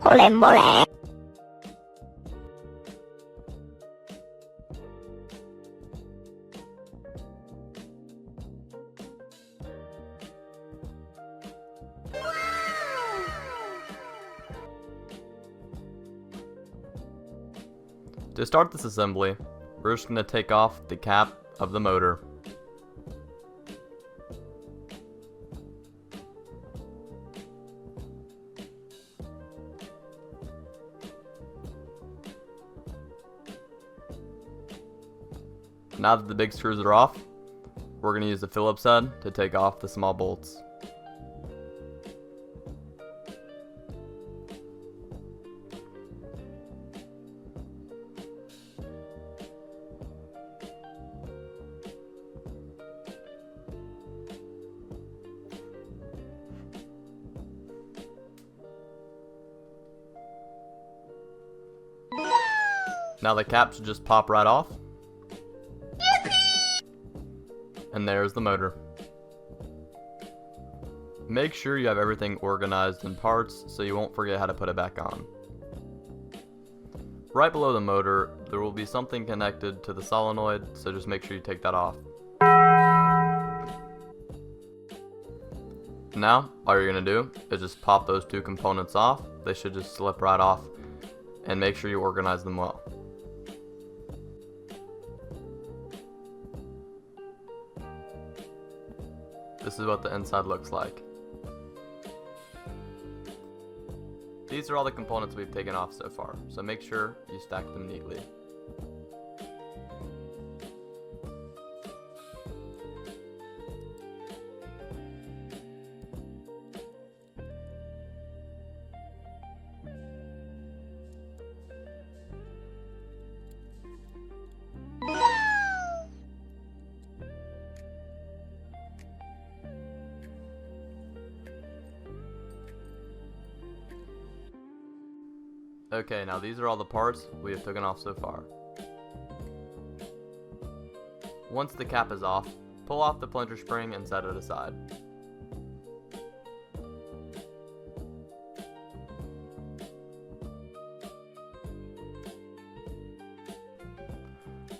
mole. To start this assembly, we're just going to take off the cap of the motor. Now that the big screws are off, we're going to use the Phillips head to take off the small bolts. Now the cap should just pop right off. And there's the motor. Make sure you have everything organized in parts so you won't forget how to put it back on. Right below the motor, there will be something connected to the solenoid, so just make sure you take that off. Now, all you're going to do is just pop those two components off. They should just slip right off, and make sure you organize them well. This is what the inside looks like. These are all the components we've taken off so far, so make sure you stack them neatly. Okay, now these are all the parts we have taken off so far. Once the cap is off, pull off the plunger spring and set it aside.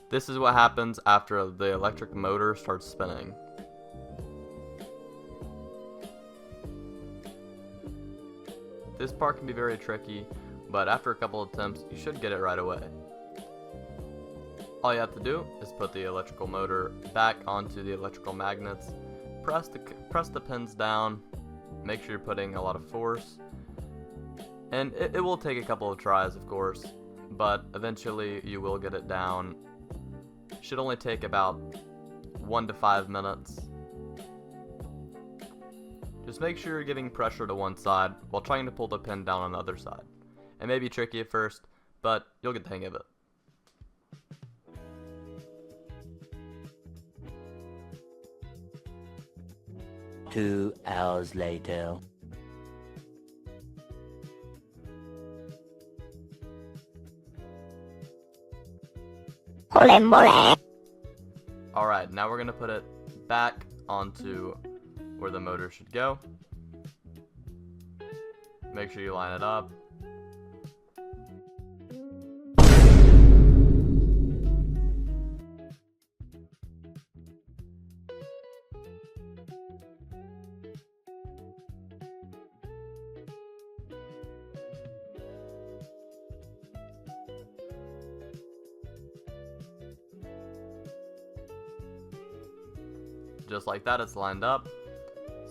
This is what happens after the electric motor starts spinning. This part can be very tricky, but after a couple attempts, you should get it right away. All you have to do is put the electrical motor back onto the electrical magnets, press the pins down, make sure you're putting a lot of force, and it will take a couple of tries, of course, but eventually you will get it down. Should only take about 1 to 5 minutes. Just make sure you're giving pressure to one side while trying to pull the pin down on the other side. It may be tricky at first, but you'll get the hang of it. Two hours later. Alright, now we're going to put it back onto where the motor should go. Make sure you line it up. Just like that, it's lined up.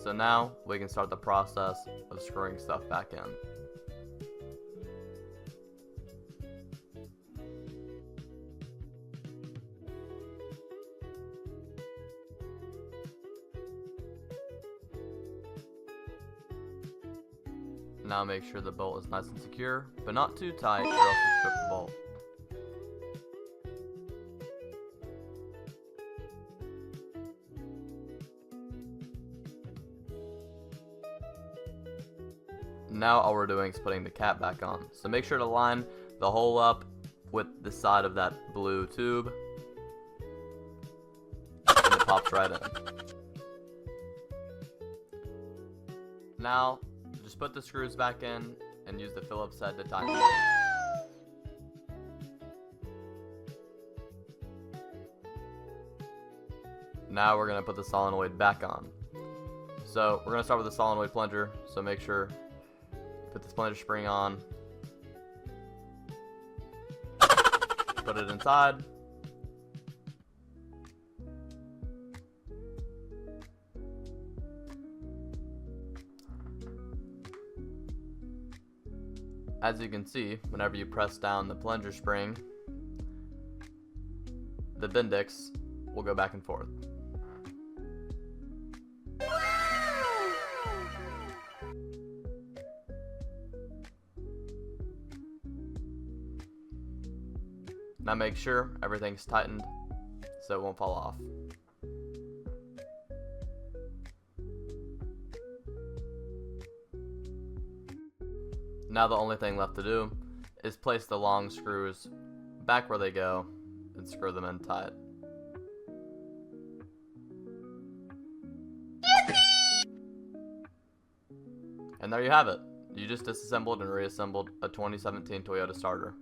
So now we can start the process of screwing stuff back in. Now make sure the bolt is nice and secure, but not too tight or else you'll strip the bolt. Now all we're doing is putting the cap back on. So make sure to line the hole up with the side of that blue tube. And it pops right in. Now, just put the screws back in and use the Phillips head to tighten it. Now we're going to put the solenoid back on. So we're going to start with the solenoid plunger, so make sure you put this plunger spring on, put it inside, as you can see, whenever you press down the plunger spring, the Bendix will go back and forth. Now make sure everything's tightened so it won't fall off. Now the only thing left to do is place the long screws back where they go and screw them in tight. And there you have it. You just disassembled and reassembled a 2017 Toyota Starter.